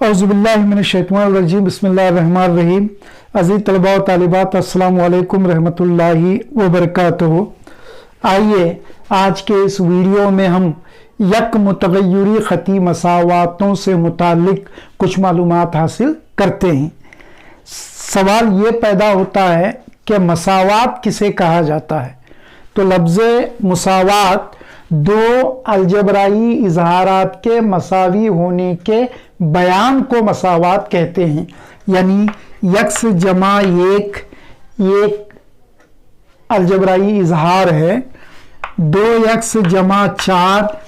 औज़ुबिल्लाहिमिनश्शैतानिर्रजीम बिस्मिल्लाहिर्रहमानिर्रहीम। अज़ीज़ तलबा व तालिबात, अस्सलामु अलैकुम रहमतुल्लाहि व बरकातुहू। आइए आज के इस वीडियो में हम यक मुतग़य्यरी ख़ती मसावातों से मुतालिक कुछ मालूमात हासिल करते हैं। सवाल ये पैदा होता है कि मसावात किसे कहा जाता है। तो लफ्ज़ मुसावात दो अलजबराई इजहारात के मसावी होने के बयान को मसावात कहते हैं। यानी यक्स जमा एक अलजबराई इजहार है, दो यक्स जमा चार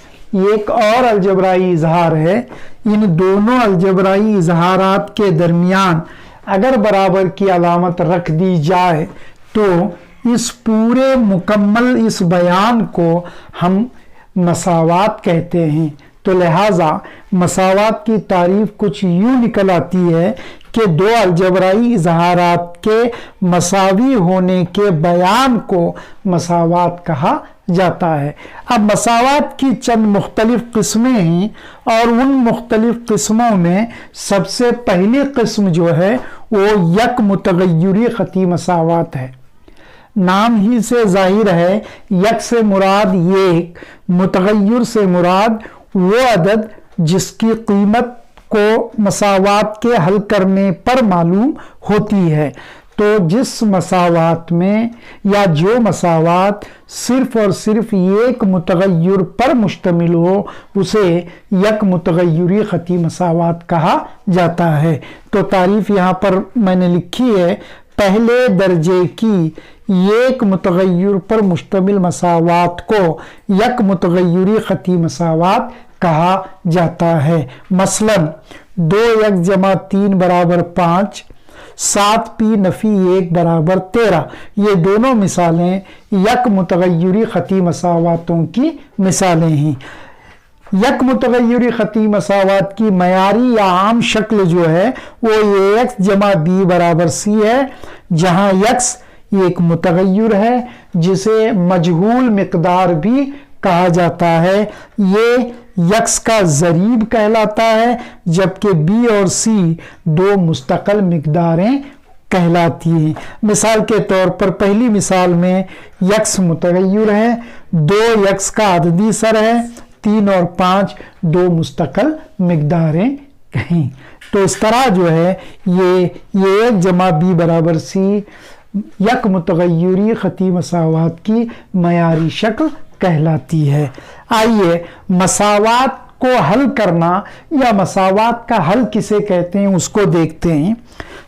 एक और अलजबराई इजहार है। इन दोनों अलजबराई इजहारात के दरमियान अगर बराबर की अलामत रख दी जाए तो इस पूरे मुकम्मल इस बयान को हम मसावात कहते हैं। तो लिहाजा मसावात की तारीफ कुछ यूँ निकल आती है कि दो अलजबराई इजहारात के मसावी होने के बयान को मसावात कहा जाता है। अब मसावात की चंद मुख्तलिफ किस्में हैं और उन मुख्तलिफ किस्मों में सबसे पहली किस्म जो है वो यक मुतग़य्यरी ख़ती मसावात है। नाम ही से जाहिर है यक से मुराद एक, मुतग़य्यर से मुराद वो अदद जिसकी कीमत को मसावात के हल करने पर मालूम होती है। तो जिस मसावात में या जो मसावात सिर्फ और सिर्फ एक मुतग़य्यर पर मुश्तमिल हो उसे यक मुतग़य्यरी ख़ती मसावात कहा जाता है। तो तारीफ यहाँ पर मैंने लिखी है, पहले दर्जे की एक मुतग़य्यर पर मुश्तमिल मसावात को यक मुतग़य्यरी ख़ती मसावात कहा जाता है। मसलन दो यक जमा तीन बराबर 5, 7 पी नफ़ी 1 बराबर 13। ये दोनों मिसालें यक मुतग़य्यरी ख़ती मसावातों की मिसालें हैं। यक मुतग़य्यरी ख़ती मसावात की मयारी या आम शक्ल जो है वो ए एक्स जमा बी बराबर सी है, जहाँ यक्स एक मुतग़य्यर है जिसे मजहूल मिक़दार भी कहा जाता है। ये यक्स का ज़रीब कहलाता है, जबकि बी और सी दो मुस्तक़ल मिक़दारें कहलाती हैं। मिसाल के तौर पर पहली मिसाल में यक्स मुतग़य्यर है, दो यक्स का अददी सर है, 3 और 5 दो मुस्तक़ल मिक़दारें हैं। तो इस तरह जो है ये एक जमा बी बराबर सी यक मुतग़य्यरी ख़ती मसावात की मयारी शक्ल कहलाती है। आइए मसावात को हल करना या मसावात का हल किसे कहते हैं उसको देखते हैं।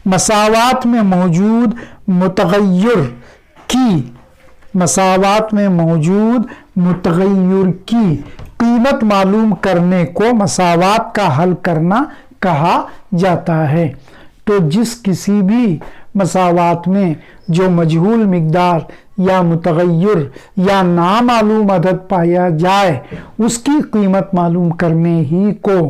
मसावात में मौजूद मुतग़य्यर की कीमत मालूम करने को मसावात का हल करना कहा जाता है। तो जिस किसी भी मसावात में जो मजहूल मिक़दार या मुतग़य्यर या नामालूम अदद पाया जाए उसकी कीमत मालूम करने ही को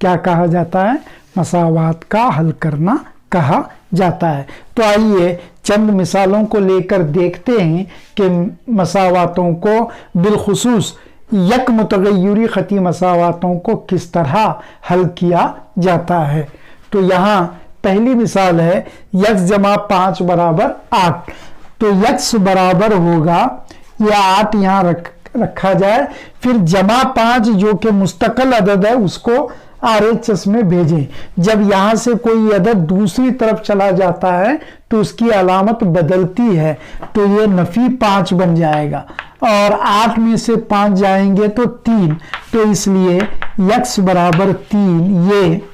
क्या कहा जाता है, मसावात का हल करना कहा जाता है। तो आइए चंद मिसालों को लेकर देखते हैं कि मसावातों को बिलखुसूस यक मुतग़य्यरी ख़ती मसावातों को किस तरह हल किया जाता है। तो यहाँ पहली मिसाल है यक्स जमा 5 बराबर 8। तो यक्स बराबर होगा, यह 8 यहाँ रखा जाए, फिर जमा 5 जो कि मुस्तक़ल अदद है उसको RHS में भेजें। जब यहाँ से कोई अदद दूसरी तरफ चला जाता है तो उसकी अलामत बदलती है, तो ये नफ़ी 5 बन जाएगा और 8 में से 5 जाएंगे तो 3। तो इसलिए यक्स बराबर 3 ये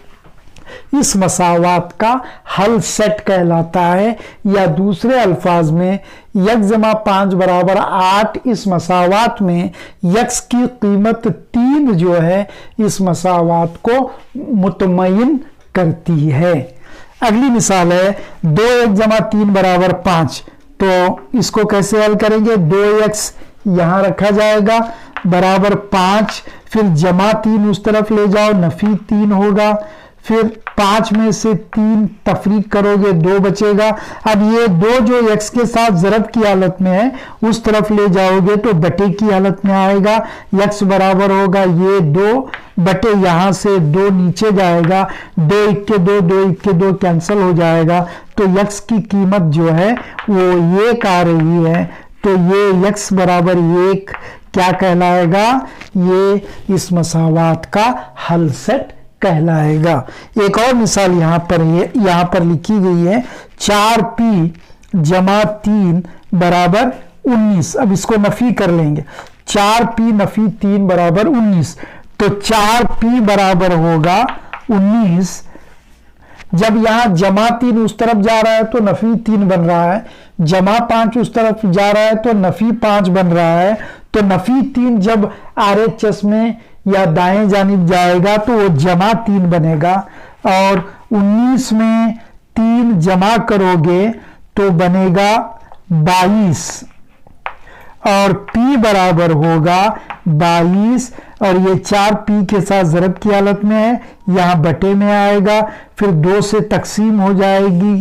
इस मसावात का हल सेट कहलाता है। या दूसरे अल्फाज में यक्स जमा 5 बराबर 8 इस मसावात में यक्स की कीमत 3 जो है इस मसावात को मुतमय्यन करती है। अगली मिसाल है 2 यक्स जमा 3 बराबर 5। तो इसको कैसे हल करेंगे, 2 यक्स यहाँ रखा जाएगा बराबर 5, फिर जमा 3 उस तरफ ले जाओ, नफ़ी 3 होगा, फिर 5 में से 3 तफरीक करोगे 2 बचेगा। अब ये 2 जो x के साथ ज़रब की हालत में है उस तरफ ले जाओगे तो बटे की हालत में आएगा। x बराबर होगा ये 2 बटे यहाँ से 2 नीचे जाएगा, 2 इक्के 2, 2 इक्के 2 कैंसिल हो जाएगा। तो x की कीमत जो है वो 1 आ रही है। तो ये x बराबर 1 क्या कहलाएगा? ये इस मसावात का हल सेट कहलाएगा। एक और मिसाल यहाँ पर लिखी गई है 4p जमा 3 बराबर 19। अब इसको नफी कर लेंगे, 4p नफी 3 बराबर 19। तो 4p बराबर होगा 19। जब यहाँ जमा 3 उस तरफ जा रहा है तो नफी 3 बन रहा है, जमा 5 उस तरफ जा रहा है तो नफी 5 बन रहा है। तो नफी 3 जब RHS में या दाएं जानिब जाएगा तो वो जमा 3 बनेगा, और 19 में 3 जमा करोगे तो बनेगा 22, और p बराबर होगा 22। और ये 4p के साथ ज़रब की हालत में है, यहाँ बटे में आएगा, फिर 2 से तकसीम हो जाएगी,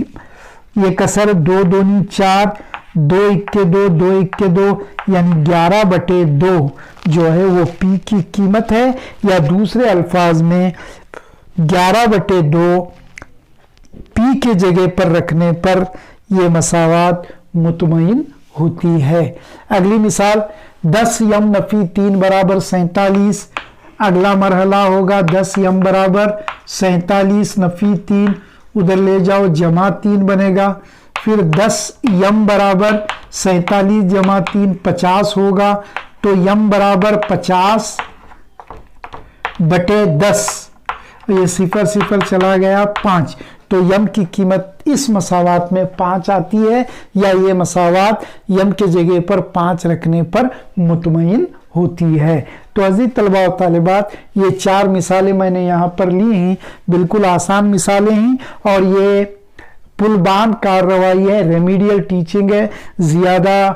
ये कसर 2 दूनी 4, 2 इक्के 2, 2 इक्के 2 यानी 11 बटे 2 जो है वो p की कीमत है। या दूसरे अल्फाज में 11 बटे 2 p के जगह पर रखने पर ये मसावात मुतमईन होती है। अगली मिसाल 10 यम नफी 3 बराबर 47। अगला मरहला होगा 10 यम बराबर 47 नफी 3, उधर ले जाओ जमा 3 बनेगा। फिर 10 यम बराबर 47 जमा 3 50 होगा, तो यम बराबर 50 बटे 10, ये सिफर सिफर चला गया 5। तो यम की कीमत इस मसावात में 5 आती है, या ये मसावात यम के जगह पर 5 रखने पर मुतमईन होती है। तो अजीज तलबा और तालिबात, ये 4 मिसालें मैंने यहाँ पर ली हैं, बिल्कुल आसान मिसालें हैं, और ये पुलबान कार्रवाई है, रेमीडियल टीचिंग है, ज़्यादा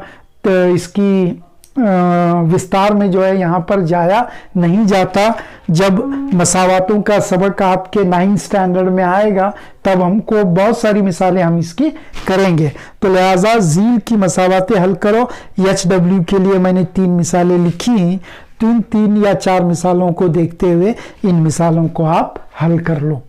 तो इसकी विस्तार में जो है यहाँ पर जाया नहीं जाता। जब मसावातों का सबक आपके 9th स्टैंडर्ड में आएगा तब हमको बहुत सारी मिसालें हम इसकी करेंगे। तो लिहाजा झील की मसावातें हल करो। HW के लिए मैंने 3 मिसालें लिखी हैं, 3 या 4 मिसालों को देखते हुए इन मिसालों को आप हल कर लो।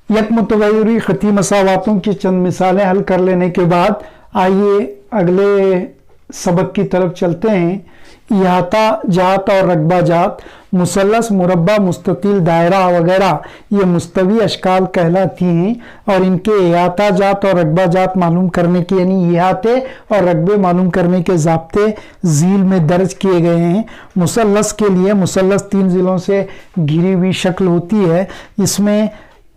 यक मुतगय्यरी खती मसावातों की चंद मिसालें हल कर लेने के बाद आइए अगले सबक की तरफ चलते हैं। इहाता जात और रकबा जात, मुसल्लस, मुरब्बा, मुस्ततिल, दायरा वगैरह ये मुस्तवी अशकाल कहलाती हैं, और इनके इहाता जात और रकबा जात मालूम करने के यानी इहाते और रकबे मालूम करने के ज़ाब्ते झील में दर्ज किए गए हैं। मुसल्लस के लिए, मुसल्लस 3 ज़िलों से घिरी हुई शक्ल होती है, इसमें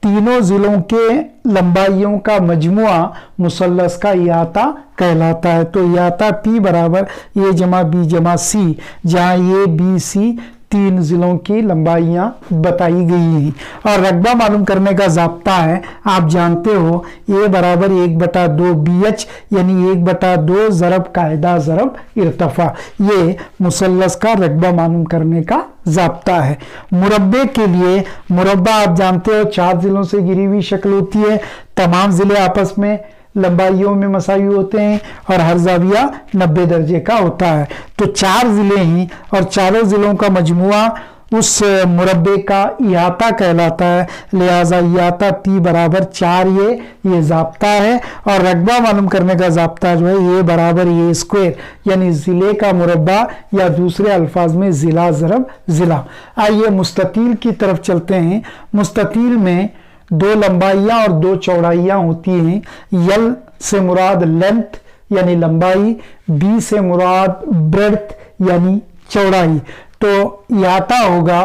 तीनों ज़िलों के लंबाइयों का मजमुआ मुसल्लस का इहाता कहलाता है। तो इहाता P बराबर A जमा B जमा C, जहाँ A B C 3 ज़िलों की लंबाइयाँ बताई गई हैं। और रकबा मालूम करने का ज़ाब्ता है, आप जानते हो A बराबर 1/2 BH यानी 1/2 ज़रब कायदा ज़रब इर्तफ़ा, ये मुसल्लस का रकबा मालूम करने का ज़ाब्ता है। मुरब्बे के लिए, मुरब्बा आप जानते हो 4 ज़िलों से घिरी हुई शक्ल होती है, तमाम ज़िले आपस में लंबाइयों में मसावी होते हैं और हर ज़ाविया 90 दर्जे का होता है। तो 4 ज़िले हैं और चारों ज़िलों का मजमुआ उस मुरब्बे का इहाता कहलाता है। लिहाजा इहाता P बराबर 4 ये ज़ाब्ता है, और रकबा मालूम करने का ज़ाब्ता जो है ये बराबर A स्क्वायर यानी ज़िले का मुरब्बा, या दूसरे अल्फाज में ज़िला ज़रब ज़िला। आइए मुस्ततील की तरफ चलते हैं। मुस्ततील में 2 लंबाइयाँ और 2 चौड़ाइयाँ होती हैं। यल से मुराद लेंथ यानी लंबाई, बी से मुराद ब्रेड्थ यानी चौड़ाई। तो इहाता होगा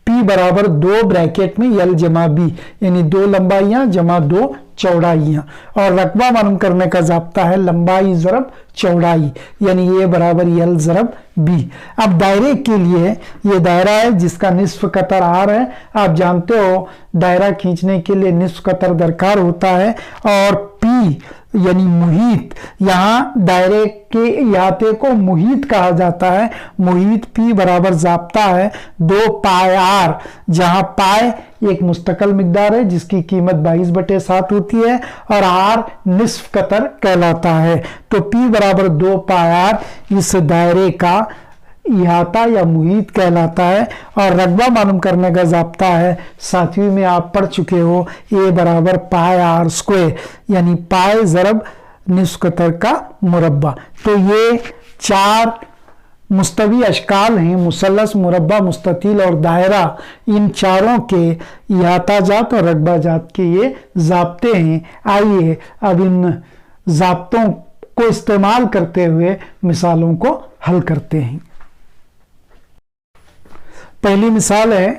P बराबर 2 ब्रैकेट में यल जमा बी यानी 2 लंबाइयाँ जमा 2 चौड़ाइयाँ, और रकबा मालूम करने का ज़ाब्ता है लंबाई ज़रब चौड़ाई यानी ये बराबर यल ज़रब बी। अब दायरे के लिए, ये दायरा है जिसका निस्फ कतर R है, आप जानते हो दायरा खींचने के लिए निस्फ कतर दरकार होता है, और P यानी मुहीत, यहाँ दायरे के इहाते को मुहीत कहा जाता है। मुहीत P बराबर जाब्ता है 2 पाई R, जहाँ पाई एक मुस्तकिल मिकदार है जिसकी कीमत 22/7 होती है और R निस्फ कतर कहलाता है। तो P बराबर 2 पाई R इस दायरे का इहाता या मुहीत कहलाता है। और रकबा मालूम करने का जाब्ता है, सातवीं में आप पढ़ चुके हो, A बराबर पाई R स्क्वायर, यानी पाई ज़रब निस्फ कतर का मुरब्बा। तो ये 4 मुस्तवी अशकाल हैं, मुसल्लस, मुरब्बा, मुस्ततील और दायरा। इन चारों के इहाता जात और रकबा जात के ये जाब्ते हैं। आइए अब इन जाब्तों को इस्तेमाल करते हुए मिसालों को हल करते हैं। पहली मिसाल है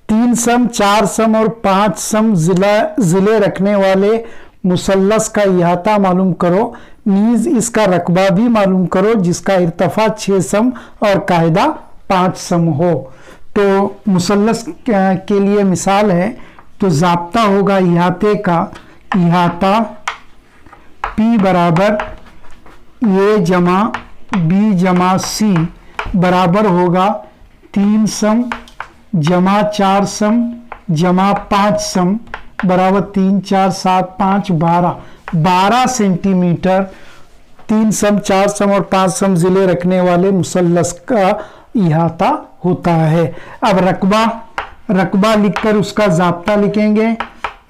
3 सम, 4 सम और 5 सम जिले रखने वाले मुसल्लस का इहाता मालूम करो, नीज इसका रकबा भी मालूम करो जिसका इर्तफा 6 सम और कायदा 5 सम हो। तो मुसल्लस के लिए मिसाल है, तो जाब्ता होगा इहाते का, इहाता P बराबर A जमा B जमा C बराबर होगा 3 सम जमा 4 सम जमा 5 सम बराबर 3 4 7 5 12 सेंटीमीटर 3 सम 4 सम और 5 सम जिले रखने वाले मुसल्लस का इहाता होता है। अब रकबा लिखकर उसका जाब्ता लिखेंगे।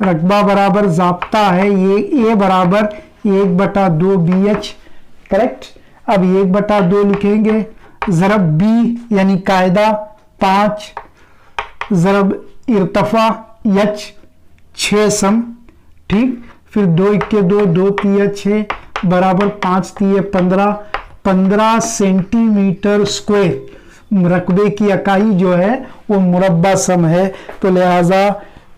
रकबा बराबर जाब्ता है ये A बराबर 1/2 BH, करेक्ट। अब 1/2 लिखेंगे, ज़रब B यानी कायदा 5 ज़रब इर्तफा H 6 सम, ठीक। फिर 2 × 2 2 × 6 बराबर 5 × 15 सेंटीमीटर स्क्वायर। रकबे की इकाई जो है वो मुरब्बा सम है, तो लिहाजा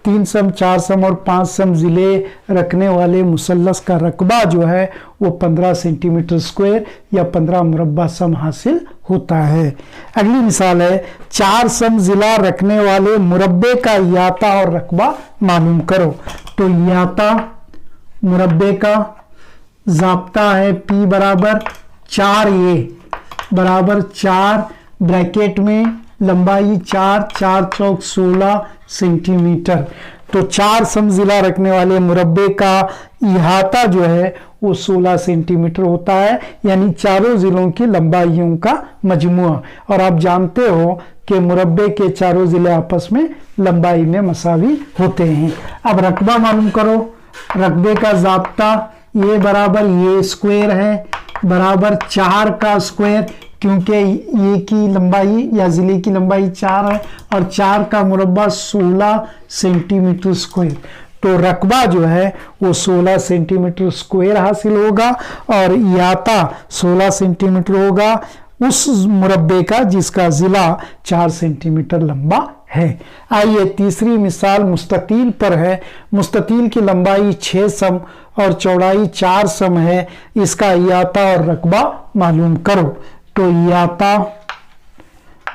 3 सम 4 सम और 5 सम जिले रखने वाले मुसल्लस का रकबा जो है वो 15 सेंटीमीटर स्क्वायर या 15 मुरब्बा सम हासिल होता है। अगली मिसाल है 4 सम जिला रखने वाले मुरब्बे का इहाता और रकबा मालूम करो। तो इहाता मुरब्बे का जाब्ता है P बराबर 4A बराबर 4 ब्रैकेट में लंबाई 4 4 चौक 16 सेंटीमीटर। तो 4 सम जिला रखने वाले मुरब्बे का इहाता जो है वो 16 सेंटीमीटर होता है, यानी चारों जिलों की लंबाइयों का मजमुआ। और आप जानते हो कि मुरब्बे के चारों जिले आपस में लंबाई में मसावी होते हैं। अब रकबा मालूम करो। रकबे का जाब्ता ये बराबर ये स्क्वायर है बराबर 4 का स्क्वायर, क्योंकि ये की लंबाई या जिले की लंबाई 4 है और 4 का मुरब्बा 16 सेंटीमीटर स्क्वायर। तो रकबा जो है वो 16 सेंटीमीटर स्क्वायर हासिल होगा और इहाता 16 सेंटीमीटर होगा उस मुरब्बे का जिसका जिला 4 सेंटीमीटर लंबा है। आइए तीसरी मिसाल मुस्ततील पर है। मुस्ततील की लंबाई 6 सम और चौड़ाई 4 सम है, इसका इहाता और रकबा मालूम करो। तो इहाता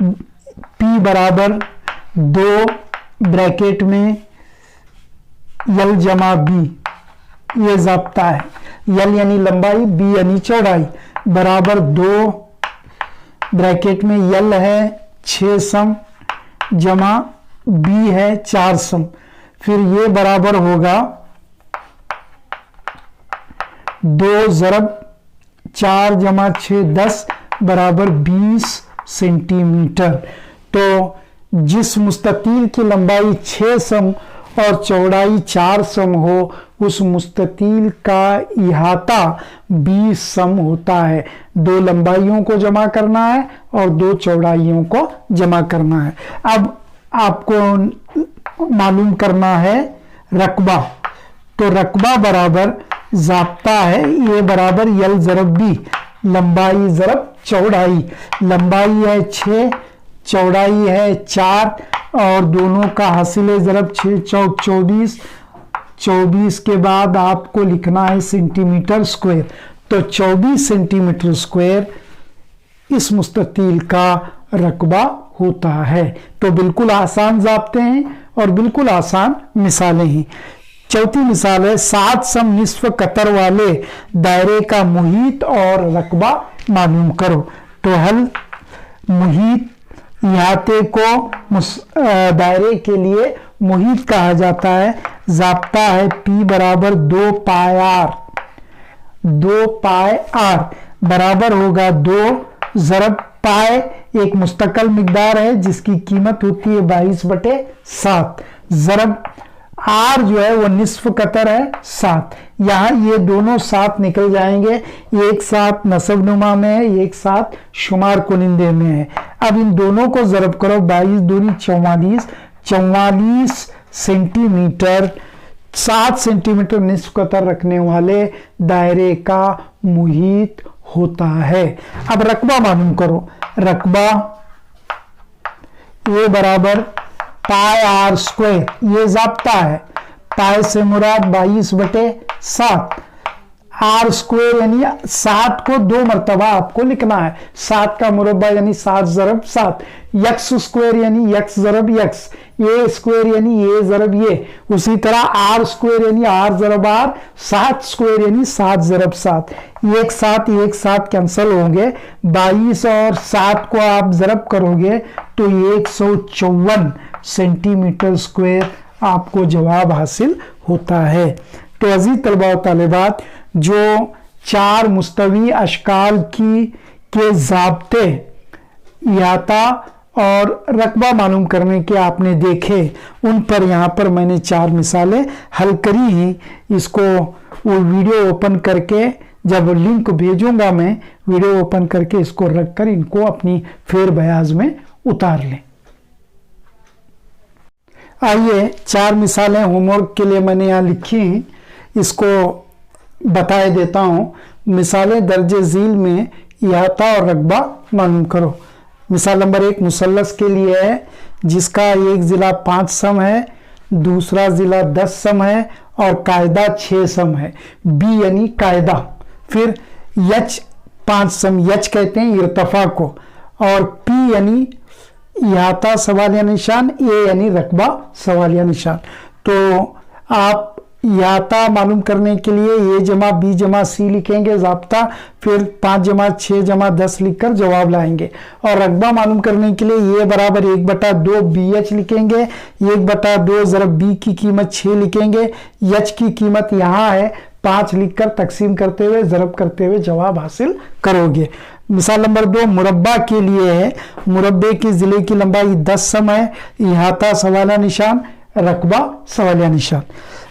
P बराबर 2 ब्रैकेट में L जमा B, ये जाब्ता है। L यानी लंबाई, B यानी चौड़ाई बराबर 2 ब्रैकेट में L है 6 सम जमा B है 4 सम। फिर ये बराबर होगा 2 ज़रब 4 जमा 6 10 बराबर 20 सेंटीमीटर। तो जिस मुस्ततील की लंबाई 6 सम और चौड़ाई 4 सम हो उस मुस्ततील का इहाता 20 सम होता है। 2 लंबाइयों को जमा करना है और 2 चौड़ाइयों को जमा करना है। अब आपको मालूम करना है रकबा। तो रकबा बराबर जाब्ता है ये बराबर L ज़रब B, लंबाई ज़रब चौड़ाई। लंबाई है 6, चौड़ाई है 4 और दोनों का हासिल है ज़रब 6 चौक 24। 24 के बाद आपको लिखना है सेंटीमीटर स्क्वायर। तो 24 सेंटीमीटर स्क्वायर इस मुस्ततील का रकबा होता है। तो बिल्कुल आसान ज़ाब्ते हैं और बिल्कुल आसान मिसालें हैं। चौथी मिसाल है 7 सम निस्फ कतर वाले दायरे का मुहीत और रकबा मालूम करो। तो हल, मुहीत इहाते को दायरे के लिए मुहीत कहा जाता है। ज़ाब्ता है P बराबर 2 पाई R, 2 पाई R बराबर होगा 2 ज़रब पाई, एक मुस्तकल मिकदार है जिसकी कीमत होती है 22/7, ज़रब R जो है वो निस्फ कतर है 7। यहाँ ये दोनों साथ निकल जाएंगे, एक साथ नसब नुमा में है, एक साथ शुमार कुनिंदे में है। अब इन दोनों को ज़रब करो, 22 दूनी 44, 44 सेंटीमीटर, 7 सेंटीमीटर निस्फ कतर रखने वाले दायरे का मुहीत होता है। अब रकबा मालूम करो, रकबा ए बराबर पाई R स्क्वायर, ये ज़ाब्ता है। पाई से मुराद 22/7, R स्क्वायर यानी 7 को 2 मरतबा आपको लिखना है। 7 का मुरब्बा यानी 7 ज़रब 7, यक्स स्क्वायर यानी यक्स ज़रब यक्स, ए स्क्वायर यानी ए ज़रब ये, उसी तरह R स्क्वायर यानी R ज़रब R, 7 स्क्वायर यानी 7 ज़रब 7। एक साथ कैंसिल होंगे, 22 और 7 को आप ज़रब करोगे तो 154 सेंटीमीटर स्क्वायर आपको जवाब हासिल होता है। तो अजीज तलबा व तालिबात, जो 4 मुस्तवी अशकाल के ज़ाब्ते, इहाता और रकबा मालूम करने के आपने देखे, उन पर यहाँ पर मैंने 4 मिसालें हल करी हैं। इसको वो वीडियो ओपन करके, जब लिंक भेजूंगा मैं, वीडियो ओपन करके इसको रख कर इनको अपनी फेर बयाज में उतार लें। आइए 4 मिसालें होमवर्क के लिए मैंने यहाँ लिखी हैं, इसको बताए देता हूँ। मिसालें दर्जे झील में इहाता और रकबा मालूम करो। मिसाल नंबर 1 मुसल्लस के लिए है, जिसका एक ज़िला 5 सम है, दूसरा ज़िला 10 सम है और कायदा 6 सम है। बी यानी कायदा, फिर यच 5 सम, यच कहते हैं इर्तफा को, और पी यानी इहाता सवालिया निशान, ए यानी रकबा सवालिया निशान। तो आप इहाता मालूम करने के लिए ए जमा बी जमा सी लिखेंगे ज़ाब्ता, फिर 5 जमा 6 जमा 10 लिखकर जवाब लाएंगे। और रकबा मालूम करने के लिए ए बराबर 1/2 बी एच लिखेंगे, 1/2 ज़रब बी की कीमत 6 लिखेंगे, एच की कीमत यहाँ है 5 लिखकर तकसीम करते हुए ज़रब करते हुए जवाब हासिल करोगे। मिसाल नंबर 2 मुरब्बा के लिए है, मुरब्बे की ज़िले की लंबाई 10 सम है, इहाता सवालिया निशान, रकबा सवालिया निशान।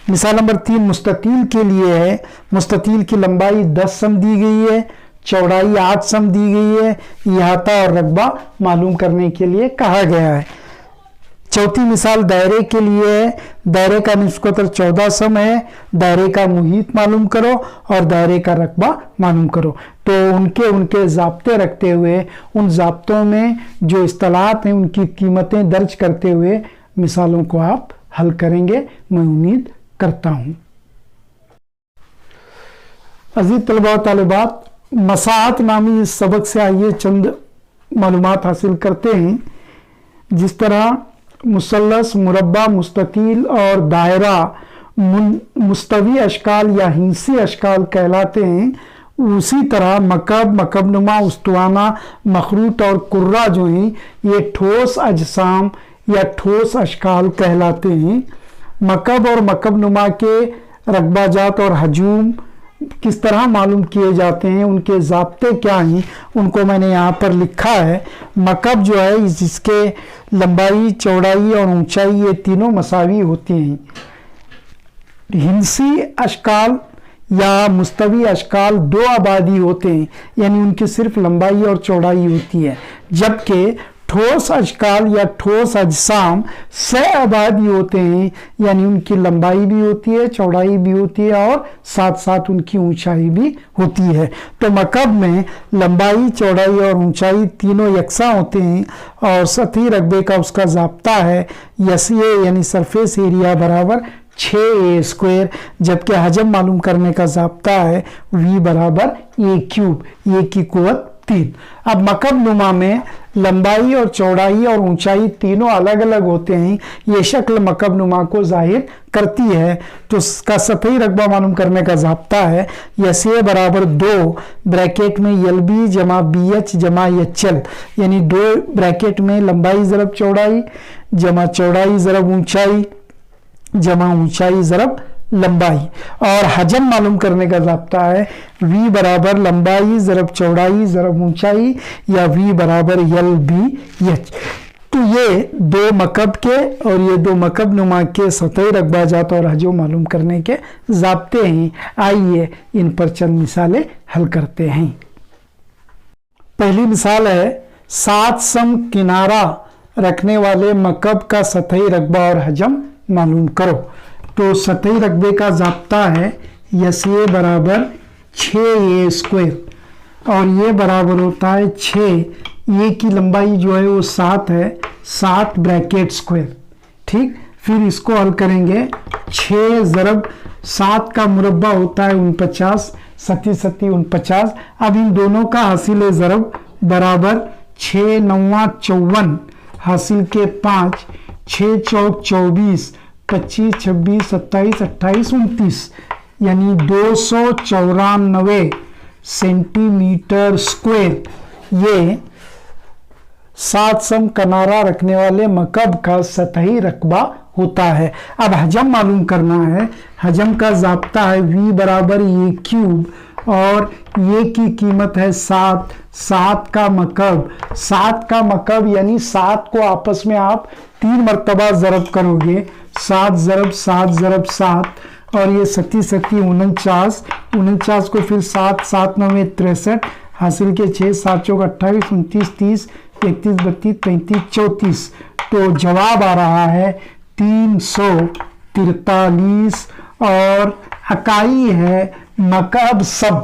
मिसाल नंबर 3 मुस्ततील के लिए है, मुस्ततील की लंबाई 10 सम दी गई है, चौड़ाई 8 सम दी गई है, इहाता और रकबा मालूम करने के लिए कहा गया है। चौथी मिसाल दायरे के लिए है, दायरे का निस्फ कतर 14 सम है, दायरे का मुहीत मालूम करो और दायरे का रकबा मालूम करो। तो उनके ज़ाब्ते रखते हुए, उन ज़ाब्तों में जो इस्तिलाहात हैं उनकी कीमतें दर्ज करते हुए मिसालों को आप हल करेंगे, मैं उम्मीद करता हूँ। अजीज तलबा व तालिबात, मसाहत नामी इस सबक से आइए चंद मालूमात हासिल करते हैं। जिस तरह मुसल्लस, मुरब्बा, मुस्ततील और दायरा मुस्तवी अशकाल या हिंसी अशकाल कहलाते हैं, उसी तरह मकब, मकबनुमा, उस्तवाना, मखरूत और कुर्रा जो हैं ये ठोस अजसाम या ठोस अशकाल कहलाते हैं। मकब और मकबनुमा के रकबाजात और हजूम किस तरह मालूम किए जाते हैं, उनके ज़ाब्ते क्या हैं, उनको मैंने यहाँ पर लिखा है। मकब जो है जिसके लंबाई, चौड़ाई और ऊंचाई ये तीनों मसावी होती हैं। हिंसी अशकाल या मुस्तवी अशकाल 2 आबादी होते हैं, यानी उनकी सिर्फ लंबाई और चौड़ाई होती है, जबकि ठोस अशकाल या ठोस अजसाम 6 आबादी होते हैं, यानी उनकी लंबाई भी होती है, चौड़ाई भी होती है और साथ साथ उनकी ऊंचाई भी होती है। तो मकब में लंबाई, चौड़ाई और ऊंचाई तीनों यकसा होते हैं और सतही रकबे का उसका ज़ाब्ता है यसीए यानी सरफेस एरिया बराबर 6a स्क्वायर, जबकि हजम मालूम करने का ज़ाब्ता है v बराबर a क्यूब, ए की कुव्वत 3। अब मकब नुमा में लंबाई और चौड़ाई और ऊंचाई तीनों अलग अलग होते हैं, ये शक्ल मकब नुमा को जाहिर करती है। तो इसका सतही रकबा मालूम करने का ज़ाब्ता है यस ए बराबर 2 ब्रैकेट में यल बी जमा बी एच जमा एच एल, यानी 2 ब्रैकेट में लंबाई ज़रब चौड़ाई जमा चौड़ाई ज़रब ऊंचाई जमा ऊंचाई ज़रब लंबाई। और हजम मालूम करने का ज़ाब्ता है v बराबर लंबाई ज़रब चौड़ाई ज़रब ऊंचाई या v बराबर यल बी एच। तो ये दो मकब के और ये दो मकब नुमा के सतही रकबा जात और हजम मालूम करने के ज़ाब्ते हैं। आइए इन पर चंद मिसालें हल करते हैं। पहली मिसाल है 7 सम किनारा रखने वाले मकब का सतही रकबा और हजम मालूम करो। तो सतही रकबे का ज़ाब्ता है यस ए बराबर 6a स्क्वायर और ये बराबर होता है 6, ये की लंबाई जो है वो 7 है, 7 ब्रैकेट स्क्वायर। ठीक, फिर इसको हल करेंगे 6 ज़रब 7 का मुरब्बा होता है 49, 7 7 49। अब इन दोनों का हासिल ज़रब बराबर 6 9 54 हासिल के 5, 6 चौक 24, 25 26 27 28 29, यानी 294 सेंटीमीटर स्क्वायर ये 7 सम किनारा रखने वाले मकब का सतही रकबा होता है। अब हजम मालूम करना है। हजम का ज़ाब्ता है v बराबर ये क्यूब और ये की कीमत है 7, 7 का मकब, 7 का मकब यानी 7 को आपस में आप 3 मरतबा ज़रब करोगे, 7 ज़रब 7 ज़रब 7 और ये 7 7 49, 49 को फिर 7 7 9 63 हासिल के 6 7 चौक 28 29 30 31 32 33 34। तो जवाब आ रहा है 343 और अकाई है मकब सम।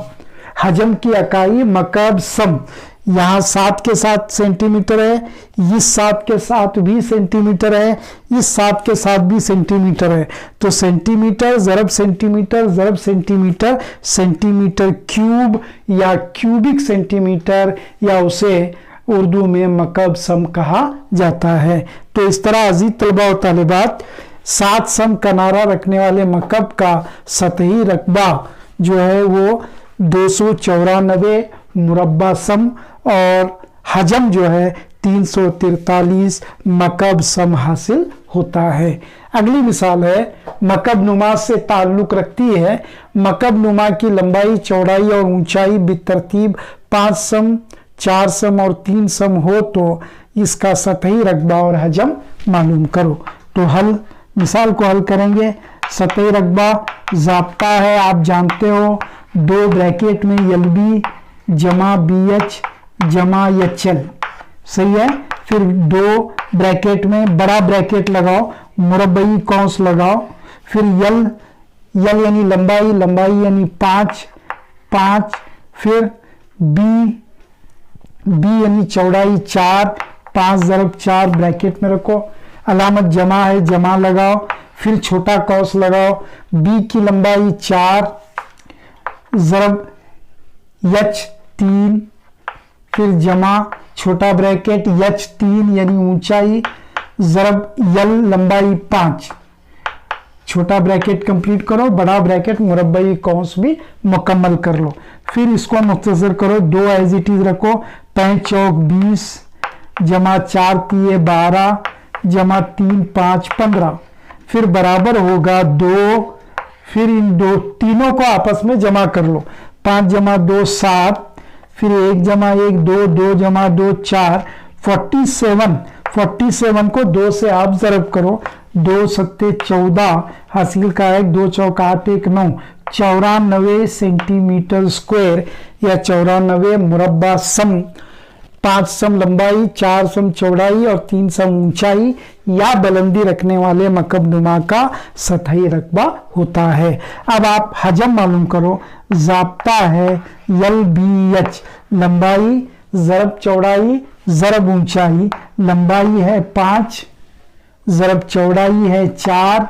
हजम की अकाई मकब सम, यहाँ 7 के साथ सेंटीमीटर है, इस 7 के साथ भी सेंटीमीटर है, इस 7 के साथ भी सेंटीमीटर है। तो सेंटीमीटर ज़रब सेंटीमीटर ज़रब सेंटीमीटर, सेंटीमीटर क्यूब या क्यूबिक सेंटीमीटर या उसे उर्दू में मकब सम कहा जाता है। तो इस तरह अजीज तलबा और तालिबात 7 सम किनारा रखने वाले मकब का सतही रकबा जो है वो 294 मुरब्बा सम और हजम जो है 343 मकब सम हासिल होता है। अगली मिसाल है मकब नुमा से ताल्लुक़ रखती है। मकब नुमा की लंबाई चौड़ाई और ऊंचाई बितरतीब 5 सम 4 सम और 3 सम हो तो इसका सतही रकबा और हजम मालूम करो। तो हल मिसाल को हल करेंगे। सतही रकबा ज़ाब्ता है आप जानते हो 2 ब्रैकेट में यल बी जमा बी एच जमा एच एल, सही है। फिर 2 ब्रैकेट में बड़ा ब्रैकेट लगाओ, मुरब्बई कौंस लगाओ, फिर यल यल यानी लंबाई, लंबाई यानी 5 5, फिर बी बी यानी चौड़ाई 4, 5 ज़रब 4 ब्रैकेट में रखो, अलामत जमा है जमा लगाओ, फिर छोटा कौंस लगाओ, बी की लंबाई 4 ज़रब एच 3, फिर जमा छोटा ब्रैकेट एच 3 यानी ऊंचाई ज़रब यल लंबाई 5, छोटा ब्रैकेट कंप्लीट करो, बड़ा ब्रैकेट मुरब्बई कौंस भी मुकम्मल कर लो। फिर इसको मुख्तसर करो, 2 एज इट इज रखो, 5 चौक 20 जमा 4 तिये 12 जमा 3 5 15, फिर बराबर होगा 2, फिर इन दो तीनों को आपस में जमा कर लो, 5 जमा 2 7, फिर 1 जमा 1 2, 2 जमा 2 4, 47 को 2 से आप ज़रब करो, 2 सत्ते 14 हासिल का 1 2 चौक 8 1 9, 94 सेंटीमीटर स्क्वायर या 94 मुरब्बा सम। 5 सम लंबाई, 4 सम चौड़ाई और 3 सम ऊंचाई या बुलंदी रखने वाले मकब नुमा का सतही रकबा होता है। अब आप हजम मालूम करो। ज़ाब्ता है यल बी एच, लंबाई ज़रब चौड़ाई ज़रब ऊंचाई, लंबाई है 5 ज़रब चौड़ाई है 4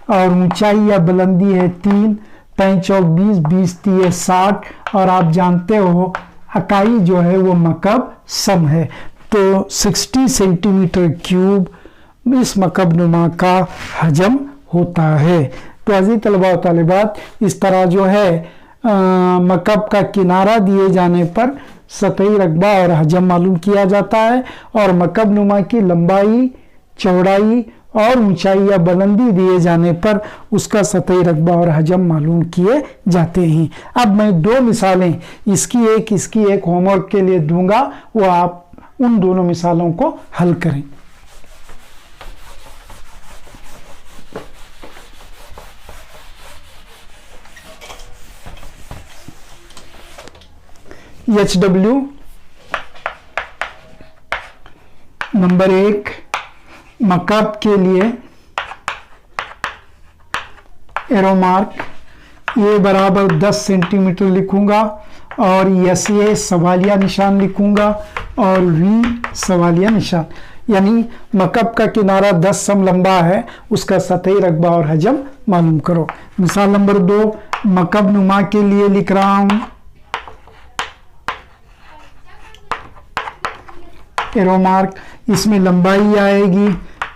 और ऊंचाई या बुलंदी है 3, 5 चौक 20 20 3 60। और आप जानते हो इकाई जो है वो मकब सम है। तो 60 सेंटीमीटर क्यूब इस मकब नुमा का हजम होता है। तो अजीज तलबा व तालिबात, इस तरह जो है मकब का किनारा दिए जाने पर सतही रकबा और हजम मालूम किया जाता है, और मकब नुमा की लंबाई, चौड़ाई और ऊंचाई या बुलंदी दिए जाने पर उसका सतही रकबा और हजम मालूम किए जाते हैं। अब मैं दो मिसालें इसकी एक होमवर्क के लिए दूंगा, वो आप उन दोनों मिसालों को हल करें। HW नंबर 1 मकब के लिए एरो मार्क ए बराबर 10 सेंटीमीटर लिखूंगा, और यस ये सवालिया निशान लिखूंगा और वी सवालिया निशान। यानी मकब का किनारा 10 सम लंबा है, उसका सतही रकबा और हजम मालूम करो। मिसाल नंबर 2 मकब नुमा के लिए लिख रहा हूं, एरो मार्क। इसमें लंबाई आएगी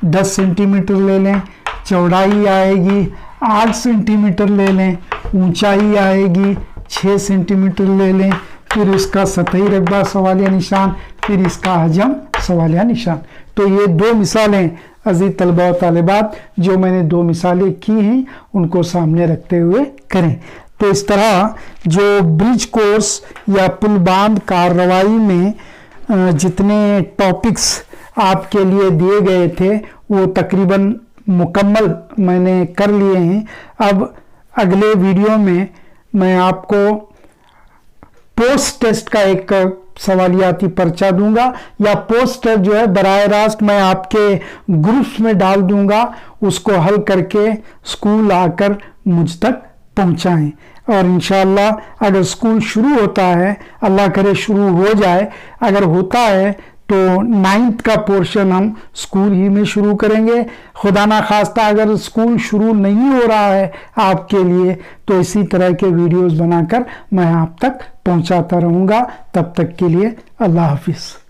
10 सेंटीमीटर ले लें, चौड़ाई आएगी 8 सेंटीमीटर ले लें, ऊंचाई आएगी 6 सेंटीमीटर ले लें, फिर इसका सतही रकबा सवालिया निशान, फिर इसका हजम सवालिया निशान। तो ये दो मिसालें अजीज तलबा व तालिबात, जो मैंने दो मिसालें की हैं उनको सामने रखते हुए करें। तो इस तरह जो ब्रिज कोर्स या पुल बांध कार्रवाई में जितने टॉपिक्स आपके लिए दिए गए थे वो तकरीबन मुकम्मल मैंने कर लिए हैं। अब अगले वीडियो में मैं आपको पोस्ट टेस्ट का एक सवालियाती पर्चा दूंगा, या पोस्ट टेस्ट जो है बराह रास्त मैं आपके ग्रुप्स में डाल दूंगा, उसको हल करके स्कूल आकर मुझ तक पहुंचाएं। और इंशाअल्लाह अगर स्कूल शुरू होता है, अल्लाह करे शुरू हो जाए, अगर होता है तो 9th का पोर्शन हम स्कूल ही में शुरू करेंगे। खुदा ना खास्ता अगर स्कूल शुरू नहीं हो रहा है आपके लिए, तो इसी तरह के वीडियोस बनाकर मैं आप तक पहुंचाता रहूँगा। तब तक के लिए अल्लाह हाफिज़।